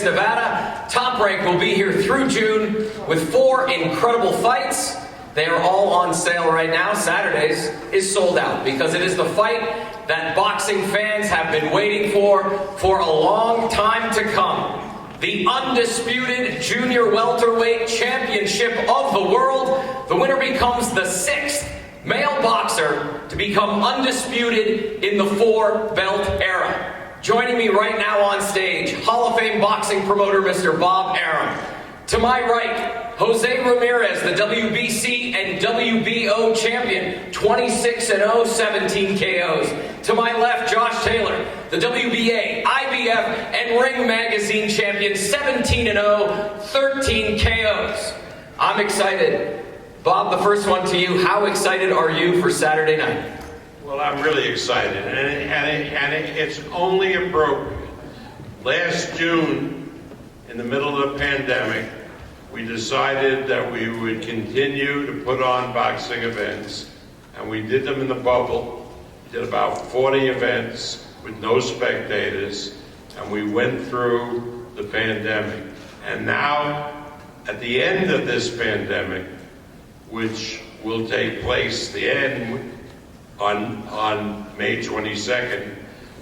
Vegas, Nevada. Top Rank will be here through June with 4 incredible fights. They are all on sale right now. Saturdays is sold out because it is the fight that boxing fans have been waiting for a long time to come. The undisputed junior welterweight championship of the world. The winner becomes the 6th male boxer to become undisputed in the 4-belt era. Joining me right now on stage, Hall of Fame boxing promoter Mr. Bob Arum. To my right, Jose Ramirez, the WBC and WBO champion, 26-0, 17 KOs. To my left, Josh Taylor, the WBA, IBF, and Ring Magazine champion, 17-0, 13 KOs. I'm excited. Bob, the first one to you. How excited are you for Saturday night? Well, I'm really excited, and it's only appropriate. Last June, in the middle of the pandemic, we decided that we would continue to put on boxing events, and we did them in the bubble. We did about 40 events with no spectators, and we went through the pandemic. And now, at the end of this pandemic, which will take place the end on May 22nd,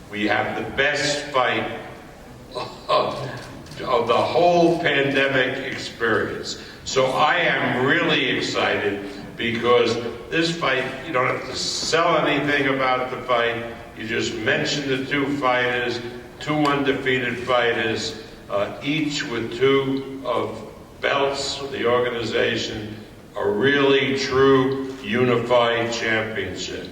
we have the best fight of the whole pandemic experience. So I am really excited because this fight, you don't have to sell anything about the fight. You just mention the 2 fighters, 2 undefeated fighters, each with 2 of belts of the organization, a really true unified championship.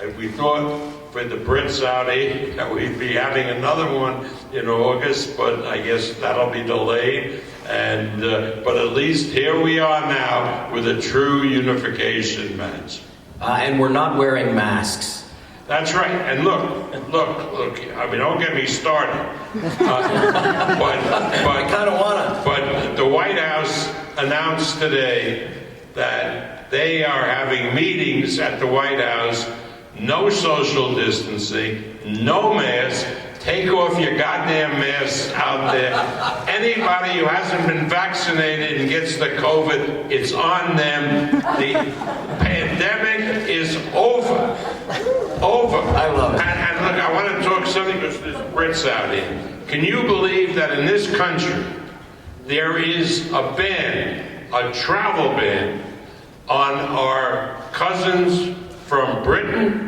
And we thought for the Brits out here that we'd be having another one in August, but I guess that'll be delayed. And but at least here we are now with a true unification match. And we're not wearing masks. That's right. And look. I mean, don't get me started. I kind of wanna. But the White House announced today that they are having meetings at the White House. No social distancing, no mask. Take off your goddamn masks out there. Anybody who hasn't been vaccinated and gets the COVID, it's on them. The pandemic is over. I love it. And look, I want to talk something because there's Brits out here. Can you believe that in this country there is a ban, a travel ban, on our cousins from Britain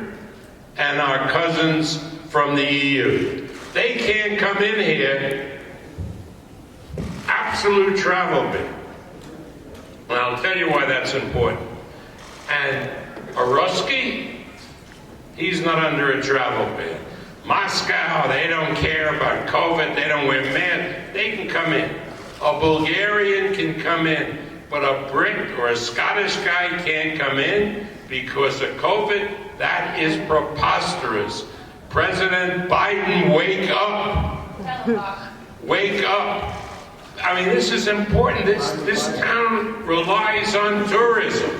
and our cousins from the EU. They can't come in here. Absolute travel ban. And I'll tell you why that's important. And a Ruski, he's not under a travel ban. Moscow, they don't care about COVID, they don't wear masks, they can come in. A Bulgarian can come in, but a Brit or a Scottish guy can't come in because of COVID. That is preposterous. President Biden, wake up. Wake up. I mean, this is important. This town relies on tourism.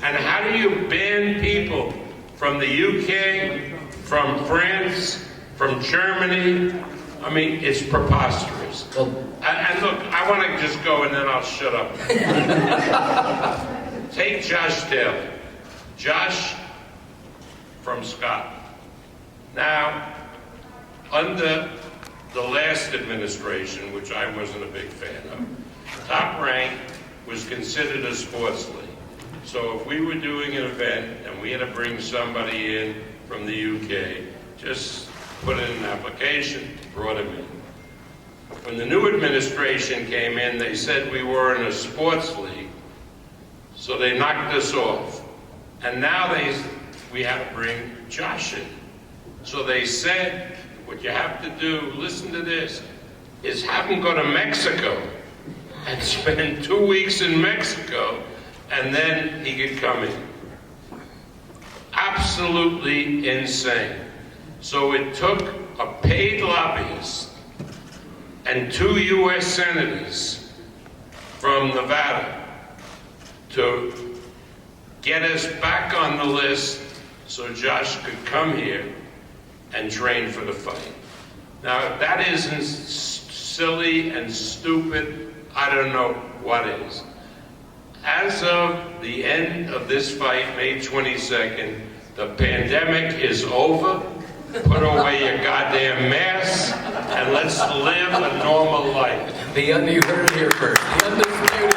And how do you ban people from the UK, from France, from Germany? I mean, it's preposterous. And look, I want to just go and then I'll shut up. Take Josh Taylor. Josh from Scotland. Now, under the last administration, which I wasn't a big fan of, Top Rank was considered a sports league. So if we were doing an event and we had to bring somebody in from the UK, just put in an application, brought him in. When the new administration came in, they said we were in a sports league, so they knocked us off. And now we have to bring Josh in. So they said, what you have to do, listen to this, is have him go to Mexico and spend 2 weeks in Mexico, and then he could come in. Absolutely insane. So it took a paid lobbyist and 2 U.S. senators from Nevada to get us back on the list so Josh could come here and train for the fight. Now, if that isn't silly and stupid, I don't know what is. As of the end of this fight, May 22nd, the pandemic is over. Put away your goddamn mask and let's live a normal life. You heard it here first. The undisputed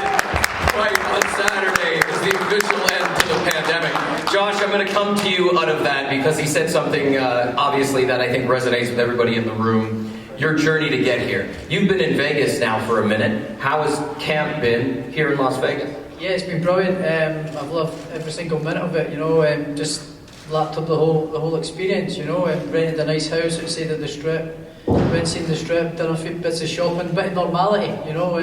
fight on Saturday is the official end to the pandemic. Josh, I'm going to come to you out of that because he said something, obviously, that I think resonates with everybody in the room. Your journey to get here. You've been in Vegas now for a minute. How has camp been here in Las Vegas? Yeah, it's been brilliant. I've loved every single minute of it. You know, just lapped up the whole experience. You know, rented a nice house outside of the Strip. Went seen the Strip, done a few bits of shopping, bit of normality. You know,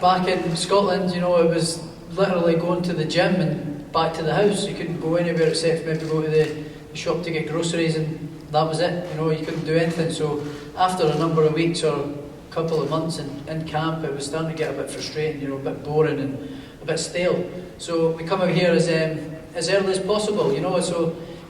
back in Scotland, you know, it was literally going to the gym and back to the house. You couldn't go anywhere except maybe go to the shop to get groceries, and that was it. You know, you couldn't do anything. So after a number of weeks or a couple of months in camp, it was starting to get a bit frustrating. You know, a bit boring and a bit stale. So we come out here as early as possible, you know,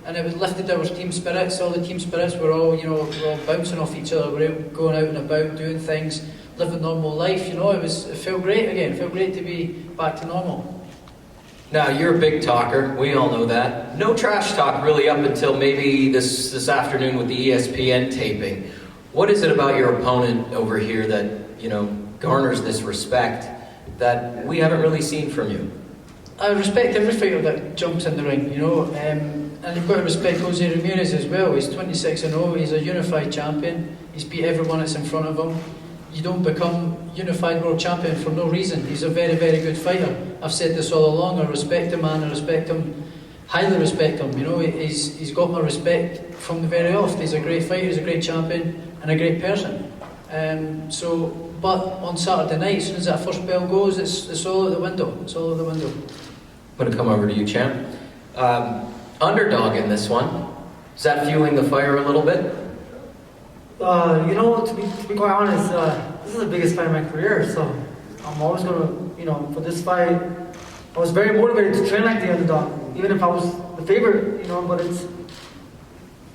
and it lifted our team spirits. All the team spirits were all, you know, we're all bouncing off each other. We're going out and about, doing things, living normal life, you know. It felt great again. It felt great to be back to normal. Now, you're a big talker. We all know that. No trash talk really up until maybe this afternoon with the ESPN taping. What is it about your opponent over here that, you know, garners this respect that we haven't really seen from you? I respect every fighter that jumps in the ring, you know, and you've got to respect Jose Ramirez as well. He's 26-0, he's a unified champion, he's beat everyone that's in front of him. You don't become unified world champion for no reason. He's a very, very good fighter. I've said this all along. I respect the man, I respect him, highly respect him. You know, he's got my respect from the very off. He's a great fighter, he's a great champion, and a great person. But on Saturday night, as soon as that first bell goes, it's all out the window. It's all out the window. I'm going to come over to you, champ. Underdog in this one. Is that fueling the fire a little bit? You know, to be quite honest, this is the biggest fight of my career, so I'm always going to, you know, for this fight, I was very motivated to train like the underdog, even if I was the favorite, you know, but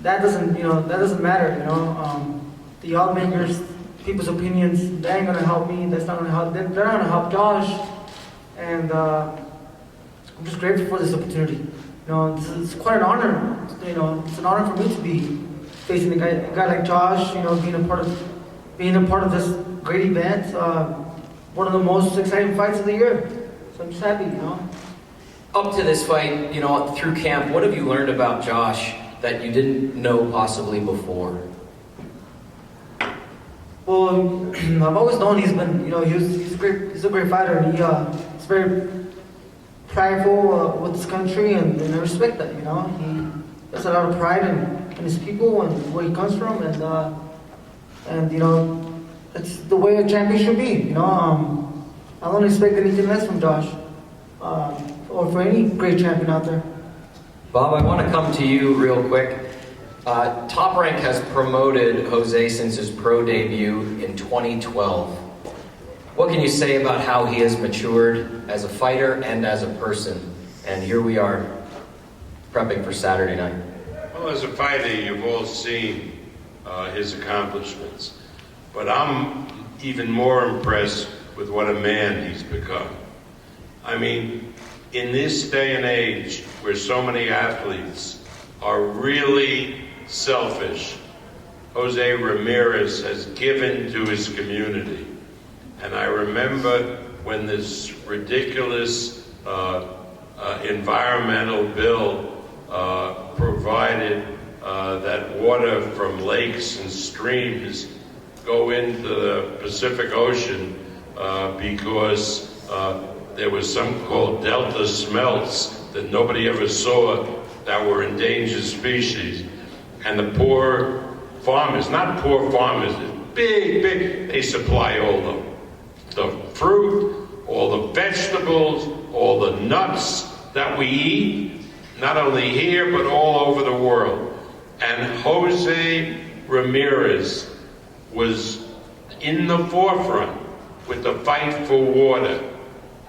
that doesn't matter, you know. The odd makers, people's opinions, they ain't going to help me, they're not going to help Josh, and I'm just grateful for this opportunity. You know, it's quite an honor, you know, it's an honor for me to be facing a guy like Josh, you know, being a part of this great event, one of the most exciting fights of the year. So I'm just happy, you know. Up to this fight, you know, through camp, what have you learned about Josh that you didn't know possibly before? Well, I've always known he's been, you know, he's a great fighter, and he's very prideful with his country, and I respect that, you know. He has a lot of pride in his people and where he comes from, and you know, it's the way a champion should be, you know. I don't expect anything less from Josh, or for any great champion out there. Bob, I want to come to you real quick. Top Rank has promoted Jose since his pro debut in 2012. What can you say about how he has matured as a fighter and as a person? And here we are, prepping for Saturday night. Well, as a fighter, you've all seen his accomplishments. But I'm even more impressed with what a man he's become. I mean, in this day and age, where so many athletes are really selfish, Jose Ramirez has given to his community. And I remember when this ridiculous environmental bill provided that water from lakes and streams go into the Pacific Ocean because there was something called delta smelts that nobody ever saw that were endangered species. And the poor farmers, not poor farmers, big, they supply all the fruit, all the vegetables, all the nuts that we eat, not only here, but all over the world. And Jose Ramirez was in the forefront with the fight for water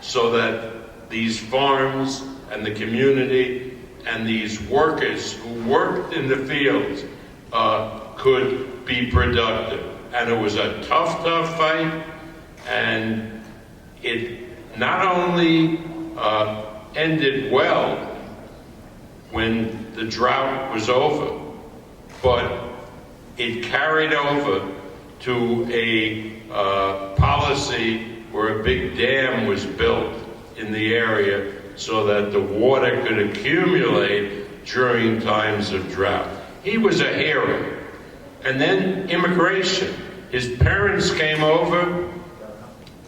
so that these farms and the community and these workers who worked in the fields could be productive. and it was a tough fight, and it not only ended well when the drought was over, but it carried over to a policy where a big dam was built in the area so that the water could accumulate during times of drought. He was a hero. And then immigration. His parents came over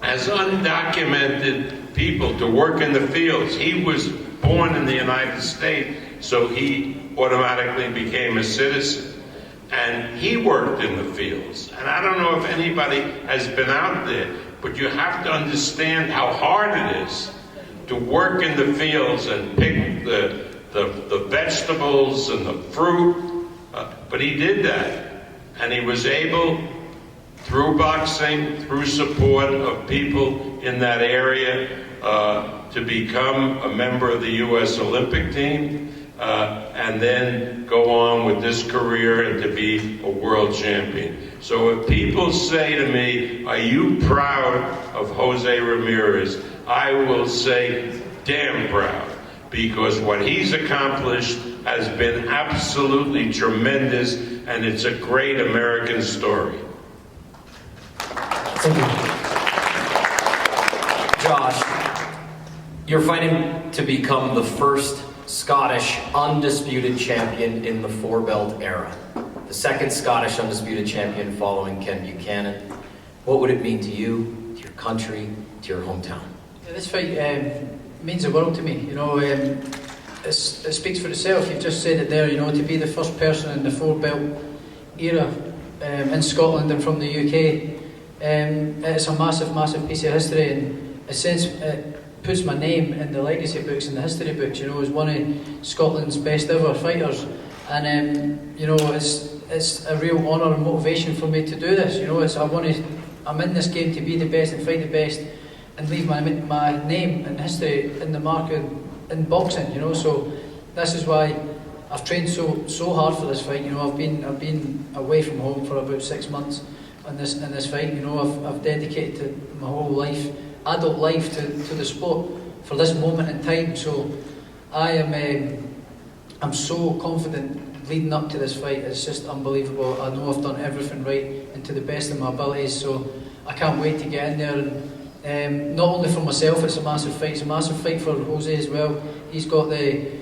as undocumented people to work in the fields. He was born in the United States, so he automatically became a citizen. And he worked in the fields. And I don't know if anybody has been out there, but you have to understand how hard it is to work in the fields and pick the vegetables and the fruit. But he did that. And he was able, through boxing, through support of people in that area, to become a member of the U.S. Olympic team, and then go on with this career and to be a world champion. So if people say to me, are you proud of Jose Ramirez? I will say, damn proud, because what he's accomplished has been absolutely tremendous, and it's a great American story. Thank you. Josh, you're fighting to become the first Scottish undisputed champion in the four-belt era. The second Scottish undisputed champion following Ken Buchanan. What would it mean to you, to your country, to your hometown? Yeah, this fight means the world to me. You know, it speaks for itself. You've just said it there. You know, to be the first person in the four-belt era in Scotland and from the UK, it's a massive piece of history. And in a sense, it puts my name in the legacy books and the history books. You know, as one of Scotland's best ever fighters, and you know, it's a real honour and motivation for me to do this. You know, I'm in this game to be the best and fight the best, and leave my name and history in the market in boxing. You know, so this is why I've trained so hard for this fight. You know, I've been away from home for about 6 months in this fight. You know, I've dedicated my whole life, adult life, to the sport for this moment in time. So I'm so confident leading up to this fight. It's just unbelievable. I know I've done everything right and to the best of my abilities. So I can't wait to get in there. And not only for myself, it's a massive fight. It's a massive fight for Jose as well. He's got the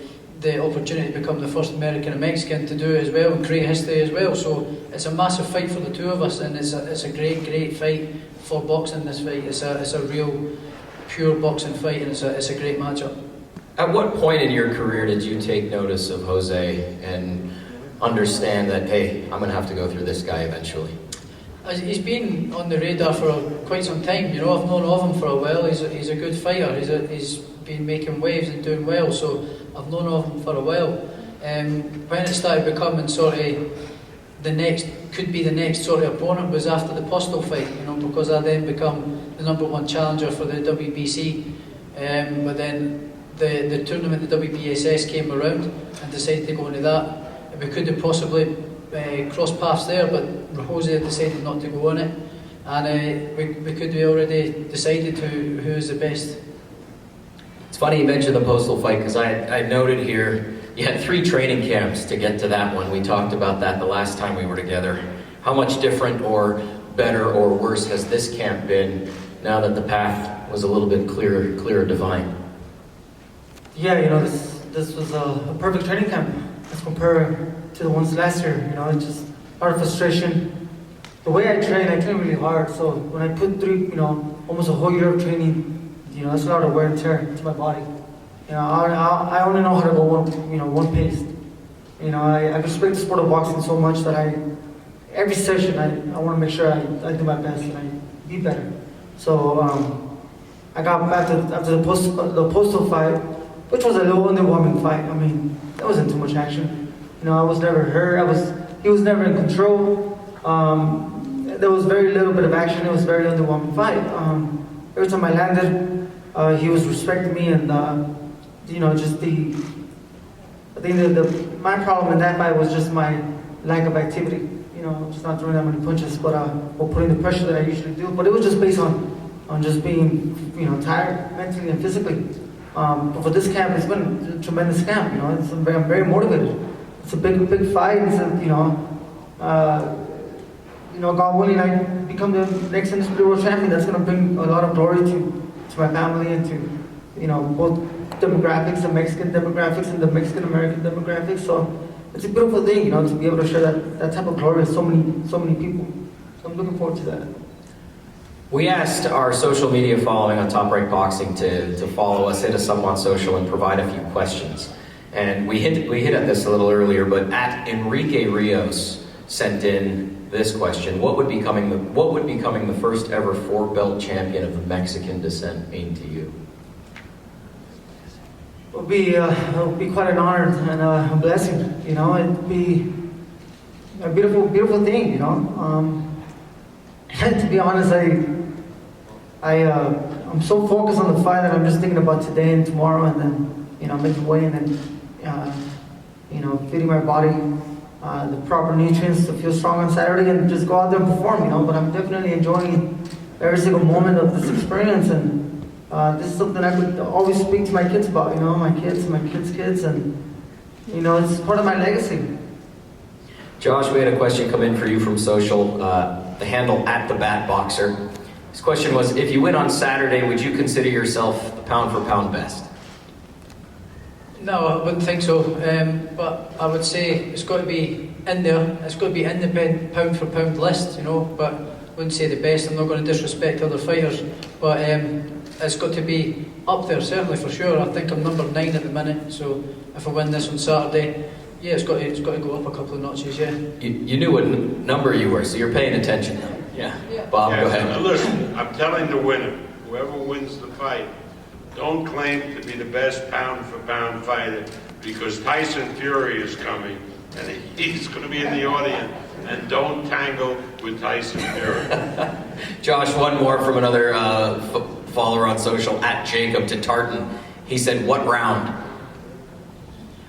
opportunity to become the first American and Mexican to do it as well and create history as well. So it's a massive fight for the two of us, and it's a great fight for boxing. This fight, it's a real pure boxing fight, and it's a great matchup. At what point in your career did you take notice of Jose and understand that, hey, I'm going to have to go through this guy eventually? He's been on the radar for quite some time. You know, I've known of him for a while. He's a good fighter. He's been making waves and doing well. So I've known of him for a while. When it started becoming sort of the next sort of opponent was after the Postal fight. You know, because I then become the #1 challenger for the WBC. But then the tournament, the WBSS, came around and decided to go into that. We could have possibly cross paths there, but Jose decided not to go on it, and we could have already decided who is the best. It's funny you mentioned the Postal fight, because I noted here you had 3 training camps to get to that one. We talked about that the last time we were together. How much different or better or worse has this camp been now that the path was a little bit clearer defined? Yeah, you know, this was a perfect training camp as compared to the ones last year. You know, it's just a lot of frustration. The way I train really hard. So when I put through, you know, almost a whole year of training, you know, that's a lot of wear and tear to my body. You know, I only know how to go one pace. You know, I respect the sport of boxing so much that every session I want to make sure I do my best and I be better. So I got back after the Postal fight, which was a little underwhelming fight. I mean, there wasn't too much action. You know, I was never hurt. He was never in control. There was very little bit of action. It was a very underwhelming fight. Every time I landed, he was respecting me, and you know, just I think my problem in that fight was just my lack of activity. just not throwing that many punches, but or putting the pressure that I usually do. But it was just based on just being, tired mentally and physically. But for this camp, it's been a tremendous camp. I'm very motivated. It's a big fight. It's God willing, I become the next undisputed world champion. That's going to bring a lot of glory to my family and to, both demographics, the Mexican demographics and the Mexican American demographics. So it's a beautiful thing, to be able to share that type of glory with so many people. So I'm looking forward to that. We asked our social media following on Top Rank Boxing to follow us, hit us up on social, and provide a few questions. And we hit at this a little earlier, but at Enrique Rios sent in this question: What would becoming the first ever 4-belt champion of the Mexican descent mean to you? It would be quite an honor and a blessing. It'd be a beautiful thing. And to be honest, I'm so focused on the fight that I'm just thinking about today and tomorrow, and then making weight and then feeding my body the proper nutrients to feel strong on Saturday and just go out there and perform. But I'm definitely enjoying every single moment of this experience, and this is something I could always speak to my kids about. My kids, my kids, and it's part of my legacy. Josh, we had a question come in for you from social. The handle @thebatboxer. His question was: If you win on Saturday, would you consider yourself the pound-for-pound best? No, I wouldn't think so. But I would say it's got to be in there. It's got to be in the pound-for-pound list, But I wouldn't say the best. I'm not going to disrespect other fighters, but it's got to be up there, certainly, for sure. I think I'm number 9 at the minute, so if I win this on Saturday, yeah, it's got to go up a couple of notches, yeah. You knew what number you were, so you're paying attention now. Yeah. Bob, go ahead. Listen, I'm telling the winner, whoever wins the fight, don't claim to be the best pound-for-pound fighter, because Tyson Fury is coming, and he's going to be in the audience, and don't tangle with Tyson Fury. Josh, one more from another follower on social, @Jacob_to_Tartan. He said, what round?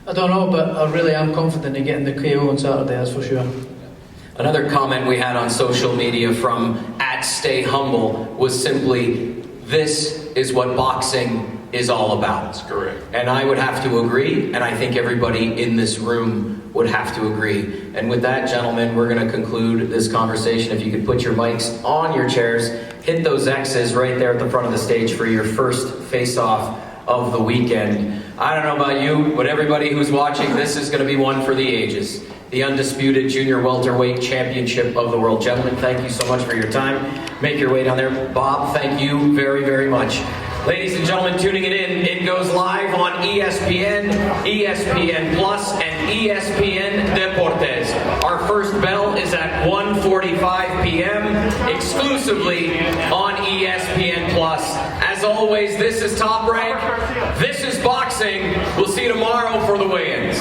I don't know, but I really am confident in getting the KO on Saturday, that's for sure. Another comment we had on social media from @StayHumble was simply, this is what boxing is all about. That's correct. And I would have to agree, and I think everybody in this room would have to agree. And with that, gentlemen, we're going to conclude this conversation. If you could put your mics on your chairs, hit those X's right there at the front of the stage for your first face-off of the weekend. I don't know about you, but everybody who's watching, this is going to be one for the ages. The undisputed junior welterweight championship of the world. Gentlemen, thank you so much for your time. Make your way down there. Bob, thank you very, very much. Ladies and gentlemen, tuning it in, it goes live on ESPN, ESPN Plus, and ESPN Deportes. Our first bell is at 1:45 p.m. exclusively on ESPN Plus. As always, this is Top Rank. This is boxing. We'll see you tomorrow for the weigh-ins.